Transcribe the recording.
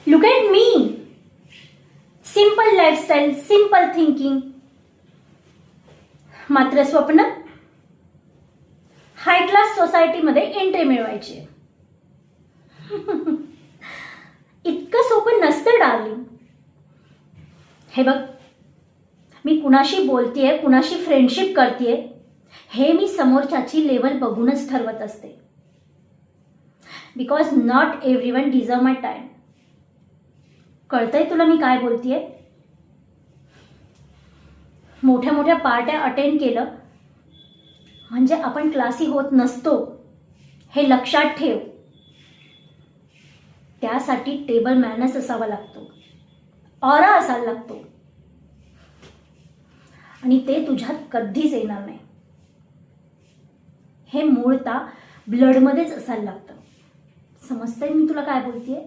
Look at me. Simple lifestyle, simple thinking. मात्र स्वप्न हाय class सोसायटीमध्ये एंट्री मिळवायची. इतकं सोपं नसतं डार्लिंग. हे बघ, मी कुणाशी बोलतेय, कुणाशी फ्रेंडशिप करतेय, हे मी समोरच्याची लेवल बघूनच ठरवत असते. Because not everyone deserve my time. कळतंय तुला मी काय बोलतेय? मोठ्या मोठ्या पार्ट्या अटेंड केलं म्हणजे आपण क्लासी होत नसतो, हे लक्षात ठेव. त्यासाठी टेबल मॅनर्स असावा लागतो, ऑरा असायला लागतो, आणि ते तुझ्यात कधीच येणार नाही. हे मूळतः ब्लडमध्येच असायला लागतं. समजतंय मी तुला काय बोलतेय?